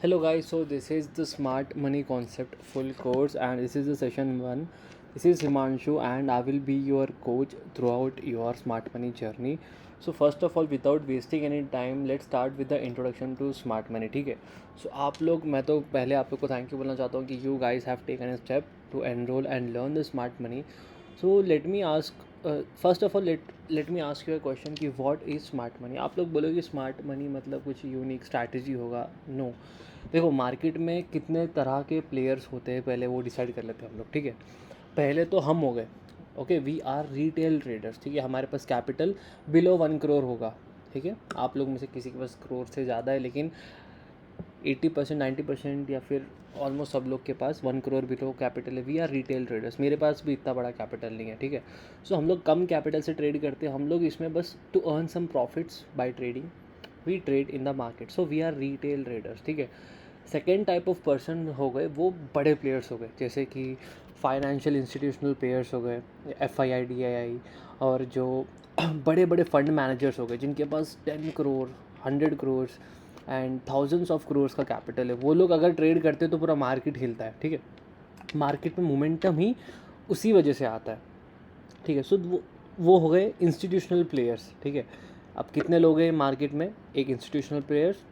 Hello guys, so this is the Smart Money Concept full course and this is the session 1. This is Himanshu and I will be your coach throughout your smart money journey. So first of all, without wasting any time, let's start with the introduction to smart money. ठीक है. So आप लोग, मैं तो पहले आप लोग को थैंक यू बोलना चाहता हूँ कि you guys have taken a step to enroll and learn the smart money. So let me ask, first of all let me ask you a question कि व्हाट इज़ स्मार्ट मनी. आप लोग बोलोगे smart money मतलब कुछ unique strategy होगा. No, देखो market में कितने तरह के प्लेयर्स होते हैं पहले वो डिसाइड कर लेते हैं हम लोग. ठीक है, पहले तो हम हो गए. Okay, we are retail traders. ठीक है, हमारे पास कैपिटल बिलो 1 करोड़ होगा. ठीक है, आप लोग में से किसी के पास करोड़ से ज़्यादा है, लेकिन 80% 90% या फिर ऑलमोस्ट सब लोग के पास 1 करोड़ बिलो कैपिटल है. We are retail traders. मेरे पास भी इतना बड़ा कैपिटल नहीं है. ठीक है, सो हम लोग कम कैपिटल से ट्रेड करते हैं. हम लोग इसमें बस to earn some profits by trading we trade in the market. So we are retail traders. ठीक है, सेकेंड टाइप ऑफ पर्सन हो गए वो बड़े प्लेयर्स हो गए, जैसे कि फाइनेंशियल इंस्टीट्यूशनल प्लेयर्स हो गए, FII DII, और जो बड़े बड़े फंड मैनेजर्स हो गए जिनके पास 10 crore 100 crore and thousands of crores का कैपिटल है. वो लोग अगर ट्रेड करते हैं तो पूरा मार्केट हिलता है. ठीक है, मार्केट में मोमेंटम ही उसी वजह से आता है. ठीक है, सो वो हो गए इंस्टीट्यूशनल प्लेयर्स. ठीक है, अब कितने लोग हैं मार्केट में? एक इंस्टीट्यूशनल प्लेयर्स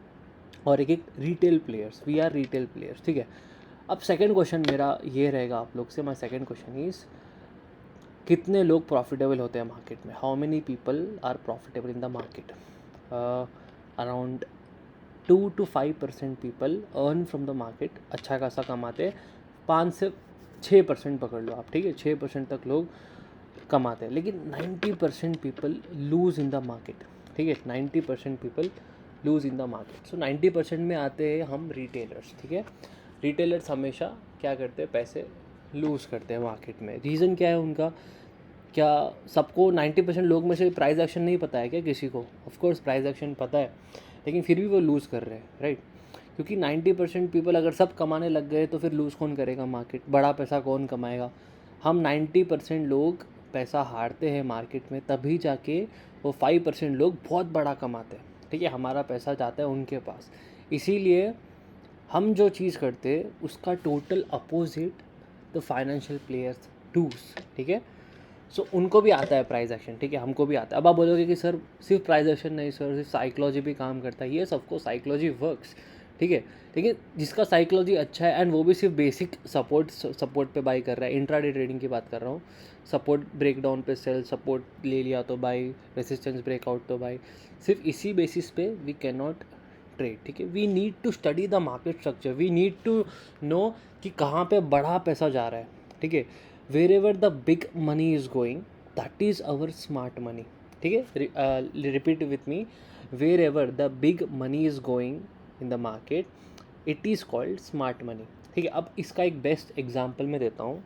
और एक retail players. We are retail players. ठीक है, अब सेकंड क्वेश्चन मेरा ये रहेगा आप लोग से. माय सेकंड क्वेश्चन इज़, कितने लोग प्रॉफिटेबल होते हैं मार्केट में? How many people are profitable in the market? Around 2 to 5% people earn from the market. अच्छा खासा कमाते हैं. 5 से 6% पकड़ लो आप. ठीक है, 6% तक लोग कमाते हैं, लेकिन 90% people lose in the market. ठीक है, 90% people lose in the market. So 90% में आते हैं हम रिटेलर्स. ठीक है, रिटेलर्स हमेशा क्या करते हैं? पैसे लूज़ करते हैं मार्केट में. रीज़न क्या है उनका? क्या सबको 90% लोग में से प्राइस एक्शन नहीं पता है क्या किसी को? ऑफ कोर्स प्राइस एक्शन पता है, लेकिन फिर भी वो लूज़ कर रहे हैं, राइट? क्योंकि 90% पीपल अगर सब कमाने लग गए तो फिर लूज़ कौन करेगा मार्केट? बड़ा पैसा कौन कमाएगा? हम 90% लोग पैसा हारते हैं मार्केट में, तभी जाके वो 5% लोग बहुत बड़ा कमाते हैं. ठीक है, हमारा पैसा जाता है उनके पास. इसीलिए हम जो चीज़ करते हैं उसका total opposite the financial players does. ठीक है, सो उनको भी आता है प्राइस एक्शन. ठीक है, हमको भी आता है. अब आप बोलोगे कि सर सिर्फ प्राइस एक्शन नहीं सर, सिर्फ साइकोलॉजी भी काम करता है. ये सबको साइकोलॉजी वर्क्स. ठीक है, लेकिन जिसका साइकोलॉजी अच्छा है एंड वो भी सिर्फ बेसिक सपोर्ट पे बाई कर रहा है, इंट्राडे ट्रेडिंग की बात कर रहा हूँ. सपोर्ट ब्रेकडाउन पे सेल, सपोर्ट ले लिया तो बाई, रेसिस्टेंस ब्रेकआउट तो बाई, सिर्फ इसी बेसिस पे वी कैन नॉट ट्रेड. ठीक है, we need to study the market structure. We need to know कि कहाँ पे बड़ा पैसा जा रहा है. ठीक है, wherever the big money is going, that is our smart money. ठीक है, repeat with me, wherever the big money is going in the market, it is called smart money. ठीक है, अब इसका एक बेस्ट एग्जाम्पल मैं देता हूँ.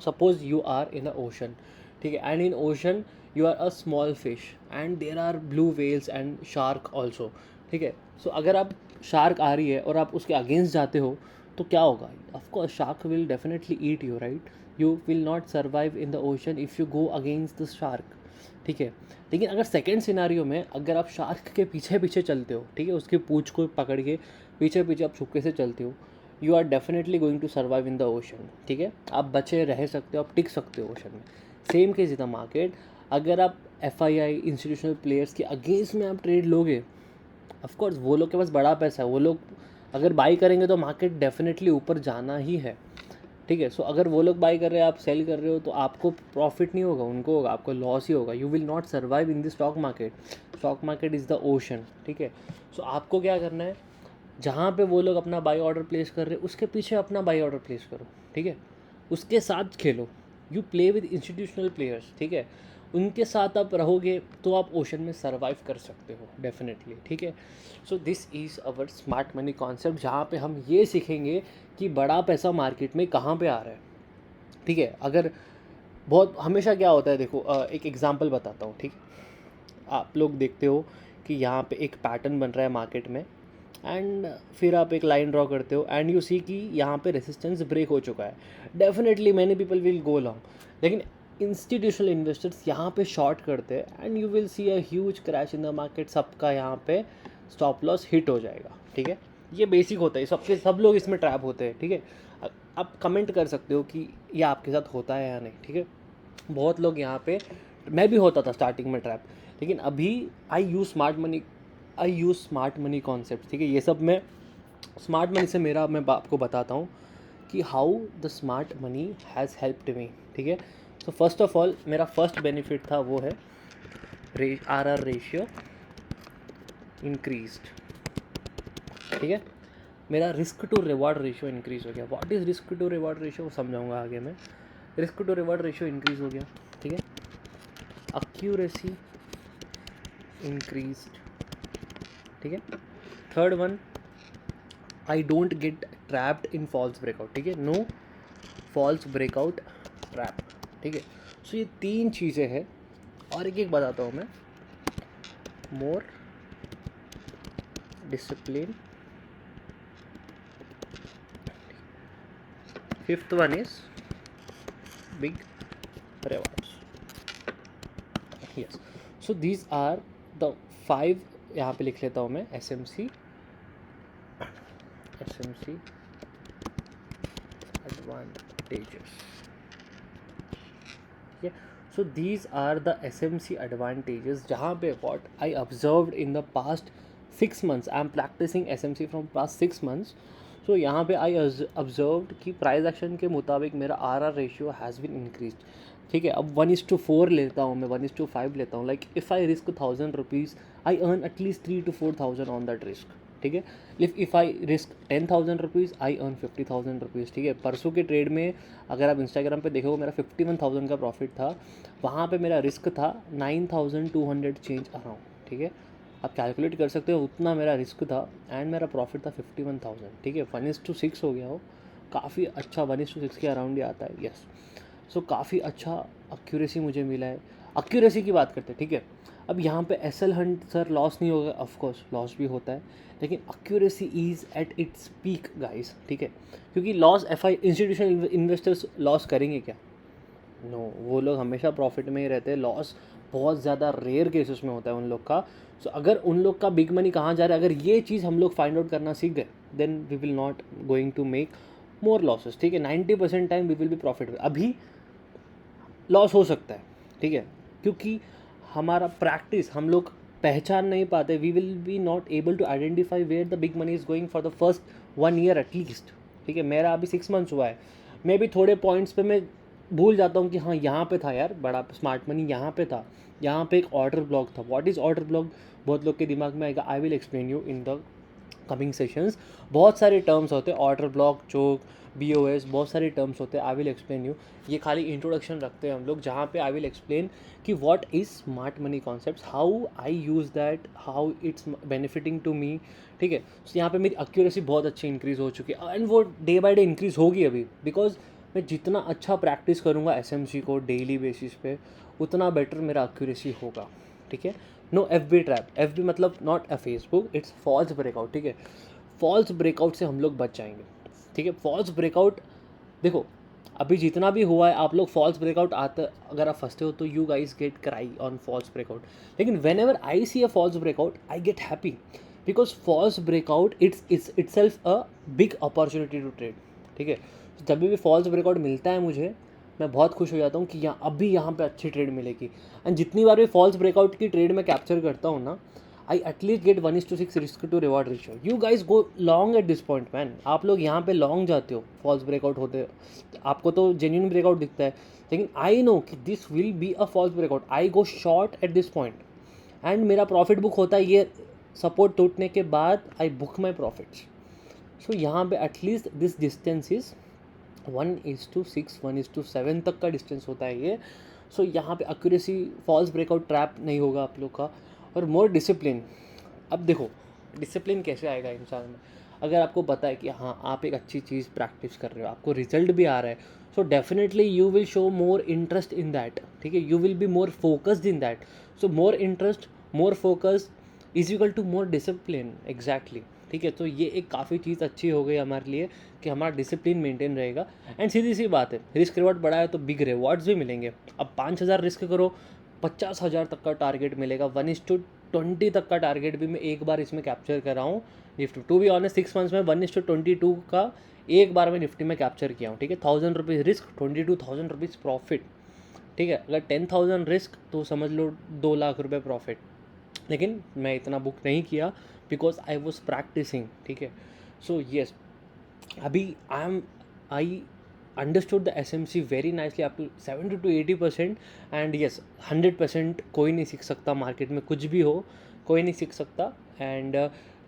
Suppose you are in a ocean. ठीक है, and in ocean you are a small fish and there are blue whales and shark also. ठीक है, सो अगर आप शार्क आ रही है और आप उसके अगेंस्ट जाते हो तो क्या होगा? Of course shark will definitely eat you, right? You will not survive in the ocean if you go against the shark. ठीक है, लेकिन अगर सेकेंड सिनारियो में अगर आप शार्क के पीछे पीछे चलते हो, ठीक है, उसकी पूँछ को पकड़ के पीछे पीछे आप छुपके से चलते हो, you are definitely going to survive in the ocean. ठीक है, आप बचे रह सकते हो, आप टिक सकते हो ओशन में. Same case in the market. अगर आप FII इंस्टीट्यूशनल प्लेयर्स के अगेंस्ट में आप ट्रेड लोगे, ऑफकोर्स वो लोग के पास बड़ा पैसा है, वो लोग अगर बाई करेंगे तो मार्केट डेफिनेटली ऊपर जाना ही है. ठीक है, सो अगर वो लोग बाई कर रहे हैं, आप सेल कर रहे हो, तो आपको प्रॉफिट नहीं होगा, उनको होगा, आपको लॉस ही होगा. You will not survive in the stock market. Stock market is the ocean. ठीक है, सो आपको क्या करना है? जहाँ पे वो लोग अपना बाई ऑर्डर प्लेस कर रहे हैं उसके पीछे अपना बाई ऑर्डर प्लेस करो. ठीक है, उसके साथ खेलो. You play with institutional players. ठीक है, उनके साथ आप रहोगे तो आप ओशन में सर्वाइव कर सकते हो डेफिनेटली. ठीक है, so this is our smart money concept, जहाँ पे हम ये सीखेंगे कि बड़ा पैसा मार्केट में कहाँ पे आ रहा है. ठीक है, अगर बहुत हमेशा क्या होता है, देखो एक एग्जांपल बताता हूँ. ठीक है, आप लोग देखते हो कि यहाँ पे एक पैटर्न बन रहा है मार्केट में एंड फिर आप एक लाइन ड्रॉ करते हो एंड यू सी कि यहाँ पे रेसिस्टेंस ब्रेक हो चुका है. Definitely many people will go long, लेकिन इंस्टीट्यूशनल इन्वेस्टर्स यहाँ पे शॉर्ट करते हैं and you will see a huge crash in the market. सबका यहाँ पे स्टॉप लॉस हिट हो जाएगा. ठीक है, ये बेसिक होता है, सबके सब लोग इसमें ट्रैप होते हैं, ठीक है। आप कमेंट कर सकते हो कि ये आपके साथ होता है या नहीं, ठीक है। बहुत लोग यहाँ पे, मैं भी होता था स्टार्टिंग में ट्रैप, लेकिन अभी आई यूज़ स्मार्ट मनी कॉन्सेप्ट, ठीक है। ये सब मैं स्मार्ट मनी से मेरा मैं आपको बताता हूँ कि how the smart money has helped me, ठीक है। तो फर्स्ट ऑफ ऑल मेरा फर्स्ट बेनिफिट था वो है RR रेशियो इंक्रीज्ड, ठीक है। मेरा risk to reward ratio increase हो गया। What is risk to reward ratio समझाऊंगा आगे मैं। Risk to reward ratio increase हो गया, ठीक है। एक्यूरेसी इंक्रीज्ड, ठीक है। Third one, I don't get trapped in false breakout, ठीक है। नो फॉल्स ब्रेकआउट ट्रैप, ठीक है। सो ये 3 चीज़ें हैं, और एक एक बताता हूँ मैं। More discipline, fifth one is big rewards, yes. So these are the 5, यहाँ पे लिख लेता हूँ मैं, SMC advantages, yeah. So these are the SMC advantages जहाँ पे what I observed in the past 6 months. I am practicing SMC from past 6 months. So यहाँ पे I observed कि प्राइस एक्शन के मुताबिक मेरा RR ratio has been increased, ठीक है। अब 1:4 लेता हूँ मैं, 1:5 लेता हूँ। Like if I risk 1000 rupees, I earn at least 3 to 4,000 on that risk, ठीक है। If I risk 10,000 rupees, I earn 50,000 rupees, ठीक है। परसों के ट्रेड में अगर आप इंस्टाग्राम पे देखोगे मेरा 51,000 का प्रॉफिट था, वहाँ पे मेरा रिस्क था 9,200 चेंज अराउंड, ठीक है। आप कैलकुलेट कर सकते हो, उतना मेरा रिस्क था एंड मेरा प्रॉफिट था 51,000, ठीक है। 1:6 हो गया हो, काफ़ी अच्छा 1:6 के अराउंड ही आता है, यस। सो काफ़ी अच्छा एक्यूरेसी मुझे मिला है। एक्यूरेसी की बात करते हैं, ठीक है। अब यहाँ पे SL हंट सर लॉस नहीं होगा, ऑफकोर्स लॉस भी होता है, लेकिन accuracy is at its peak guys, ठीक है। क्योंकि loss FI institutional investors loss करेंगे क्या? नो, वो लोग हमेशा प्रॉफिट में ही रहते हैं। लॉस बहुत ज़्यादा रेयर केसेस में होता है उन लोग का। सो अगर उन लोग का बिग मनी कहाँ जा रहा है, अगर ये चीज़ हम लोग फाइंड आउट करना सीख गए, then we will not going to make more losses, ठीक है। 90% time we will be profit. अभी लॉस हो सकता है, ठीक है, क्योंकि हमारा प्रैक्टिस हम लोग पहचान नहीं पाते। We will be not able to identify where the big money is going for the first 1 year at least, ठीक है। मेरा अभी 6 मंथ्स हुआ है, मे भी थोड़े पॉइंट्स पे मैं भूल जाता हूँ कि हाँ यहाँ पे था यार बड़ा स्मार्ट मनी, यहाँ पे था, यहाँ पे एक ऑर्डर ब्लॉक था। व्हाट इज़ ऑर्डर ब्लॉक, बहुत लोग के दिमाग में आएगा। आई will explain you in the coming sessions. बहुत सारे टर्म्स होते हैं, ऑर्डर ब्लॉक, चोक, BOS, बहुत सारे टर्म्स होते हैं। I will explain you. ये खाली इंट्रोडक्शन रखते हैं हम लोग, जहाँ पे आई विल एक्सप्लेन कि what is smart money concepts, how I use that, how it's benefiting to me, ठीक है। तो यहाँ पे मेरी एक्यूरेसी बहुत अच्छी इंक्रीज़ हो चुकी है, एंड वो डे बाय डे इंक्रीज़ होगी अभी, बिकॉज मैं जितना अच्छा प्रैक्टिस करूँगा SMC को डेली बेसिस पे, उतना बेटर मेरा एक्यूरेसी होगा, ठीक है। नो FB ट्रैप, FB मतलब not a Facebook, it's false breakout, ठीक है। फॉल्स ब्रेकआउट से हम लोग बच जाएंगे, ठीक है। फॉल्स ब्रेकआउट देखो, अभी जितना भी हुआ है, आप लोग फॉल्स ब्रेकआउट आता, अगर आप फंसते हो तो you guys get cry on false breakout. लेकिन whenever I see a false breakout, I get happy, because false breakout itself a big opportunity to trade, ठीक है। जब भी फॉल्स ब्रेकआउट मिलता है मुझे, मैं बहुत खुश हो जाता हूँ कि अभी यहाँ पे अच्छी ट्रेड मिलेगी। एंड जितनी बार भी फॉल्स ब्रेकआउट की ट्रेड में कैप्चर करता हूँ ना, I at least get 1:6 risk to reward ratio. You guys go long at this point man, आप लोग यहाँ पे लॉन्ग जाते हो फॉल्स ब्रेकआउट होते, आपको तो जेन्यून ब्रेकआउट दिखता है, लेकिन आई नो कि this will be a false breakout. I go short at this point and मेरा प्रॉफिट बुक होता है ये सपोर्ट टूटने के बाद। I book my profits. सो यहाँ पे एटलीस्ट दिस डिस्टेंस इज 1:6, 1:7 तक का डिस्टेंस होता है ये। सो यहाँ पे एक्यूरेसी, फॉल्स ब्रेकआउट ट्रैप नहीं होगा आप लोग का, और मोर डिसिप्लिन। अब देखो डिसिप्लिन कैसे आएगा इंसान में, अगर आपको पता है कि हाँ आप एक अच्छी चीज़ प्रैक्टिस कर रहे हो, आपको रिजल्ट भी आ रहा है, so definitely you will show more interest in that, ठीक है। You will be more focused in that. So more interest, more focus is equal to more discipline, exactly, ठीक है। तो ये एक काफ़ी चीज़ अच्छी हो गई हमारे लिए कि हमारा डिसिप्लिन मेंटेन रहेगा। एंड सीधी सी बात है, रिस्क रिवॉर्ड बढ़ा है तो बिग रिवॉर्ड्स भी मिलेंगे। अब 5,000 रिस्क करो, 50,000 तक का टारगेट मिलेगा। 1:20 तक का टारगेट भी मैं एक बार इसमें कैप्चर कर रहा हूँ Nifty. To be honest 6 months में 1:22 का एक बार मैं निफ्टी में कैप्चर किया हूँ, ठीक है। 1000 रुपीज़ रिस्क, 22,000 रुपीज़ प्रॉफिट, ठीक है। अगर 10,000 रिस्क तो समझ लो 2 लाख रुपये प्रॉफिट। लेकिन मैं इतना बुक नहीं किया बिकॉज आई वॉज प्रैक्टिसिंग, ठीक है। सो येस, अभी I understood the SMC very nicely up to 70 to 80%। And yes, 100% कोई नहीं सीख सकता, मार्केट में कुछ भी हो कोई नहीं सीख सकता। And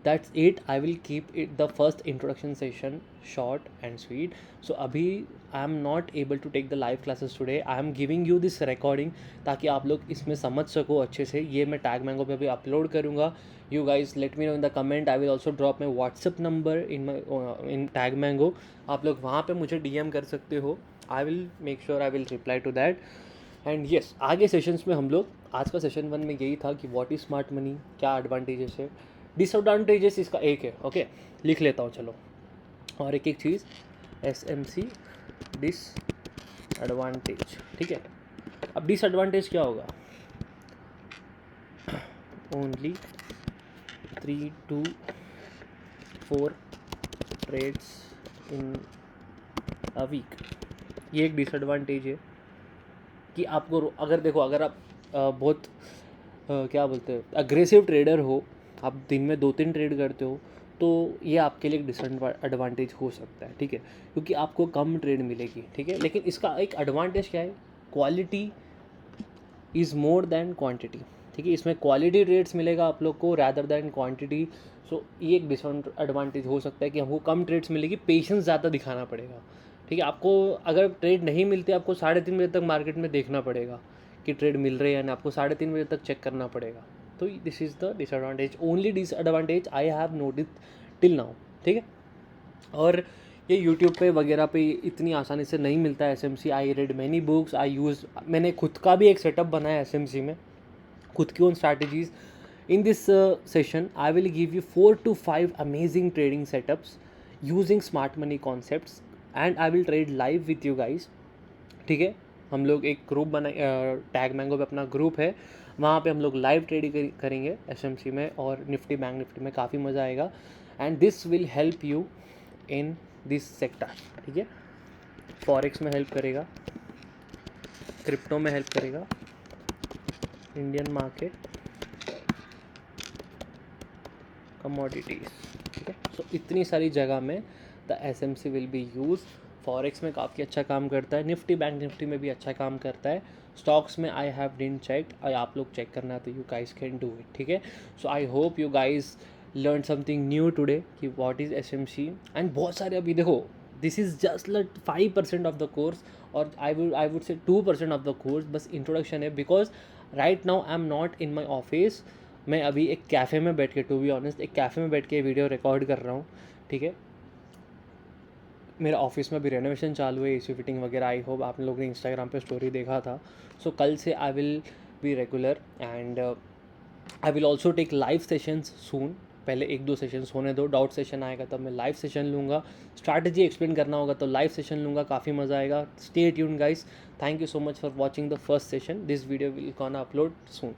that's it, I will keep it the first introduction session short and sweet. So अभी I am not able to take the live classes today, I am giving you this recording ताकि आप लोग इसमें समझ सको अच्छे से। ये मैं टैग मैंगो पे भी अपलोड करूँगा। You guys let me know in the comment. I will also drop my WhatsApp number in Tag Mango. आप लोग वहाँ पे मुझे DM कर सकते हो। I will make sure I will reply to that. And yes, आगे सेशंस में हम लोग, आज का सेशन 1 में यही था कि व्हाट इज स्मार्ट मनी, क्या एडवांटेजेस है, डिसएडवांटेजेस इसका एक है, ओके। लिख लेता हूँ चलो, और एक एक चीज़ SMC डिसएडवांटेज, ठीक है। अब डिसएडवांटेज क्या होगा, only 3 to 4 trades in a week, ये एक डिसएडवांटेज है कि आपको अगर देखो, अगर आप बहुत क्या बोलते हैं अग्रेसिव ट्रेडर हो, आप दिन में 2-3 ट्रेड करते हो, तो ये आपके लिए एक डिसएडवांटेज हो सकता है, ठीक है, क्योंकि आपको कम ट्रेड मिलेगी, ठीक है। लेकिन इसका एक एडवांटेज क्या है, quality is more than quantity, ठीक है। इसमें क्वालिटी ट्रेड्स मिलेगा आप लोग को रैदर देन क्वांटिटी। सो ये एक डिसएडवांटेज हो सकता है कि हमको कम ट्रेड्स मिलेगी, पेशेंस ज़्यादा दिखाना पड़ेगा, ठीक है। आपको अगर ट्रेड नहीं मिलती, आपको 3:30 बजे तक मार्केट में देखना पड़ेगा कि ट्रेड मिल रही है या नहीं, आपको 3:30 बजे तक चेक करना पड़ेगा। तो this is the disadvantage, only disadvantage I have notice till now, ठीक है। और ये यूट्यूब पे वगैरह पे इतनी आसानी से नहीं मिलता है SMC। I read many books, मैंने खुद का भी एक सेटअप बनाया SMC में, खुद की own strategies. In this session I will give you 4 to 5 amazing trading setups using smart money concepts and I will trade live with you guys, ठीक है। हम लोग एक ग्रुप बनाए, टैग मैंगो पे अपना ग्रुप है, वहाँ पे हम लोग लाइव ट्रेडिंग करेंगे SMC में और निफ्टी बैंक निफ्टी में, काफ़ी मज़ा आएगा। And this will help you in this sector, ठीक है। फॉरेक्स में हेल्प करेगा, क्रिप्टो में हेल्प करेगा, इंडियन मार्केट, कमोडिटीज़, ठीक है। सो इतनी सारी जगह में the SMC will be use. Forex में काफ़ी अच्छा काम करता है, निफ्टी बैंक निफ्टी में भी अच्छा काम करता है, स्टॉक्स में आई हैव डिडंट चेक, आप लोग चेक करना तो you guys can do it, ठीक है। So I hope you guys learn something new today कि व्हाट इज़ SMC। एंड बहुत सारे, अभी देखो this is just like 5% of the course, और I would say 2% of the course, बस introduction है। Because right now I am not in my office, मैं अभी एक कैफ़े में बैठ के, टू बी ऑनेस्ट एक कैफ़े में बैठ के वीडियो रिकॉर्ड कर रहा हूँ, ठीक है। मेरा ऑफिस में भी रेनोवेशन चालू है, AC फिटिंग वगैरह। आई होप आप लोगों ने इंस्टाग्राम पे स्टोरी देखा था। सो कल से I will be regular and I will also take live sessions soon. पहले 1-2 सेशंस होने दो, डाउट सेशन आएगा तब मैं लाइव सेशन लूँगा, स्ट्रैटेजी एक्सप्लेन करना होगा तो लाइव सेशन लूँगा, काफ़ी मज़ा आएगा। Stay tuned guys, thank you so much for watching the first session, this video will gonna upload soon.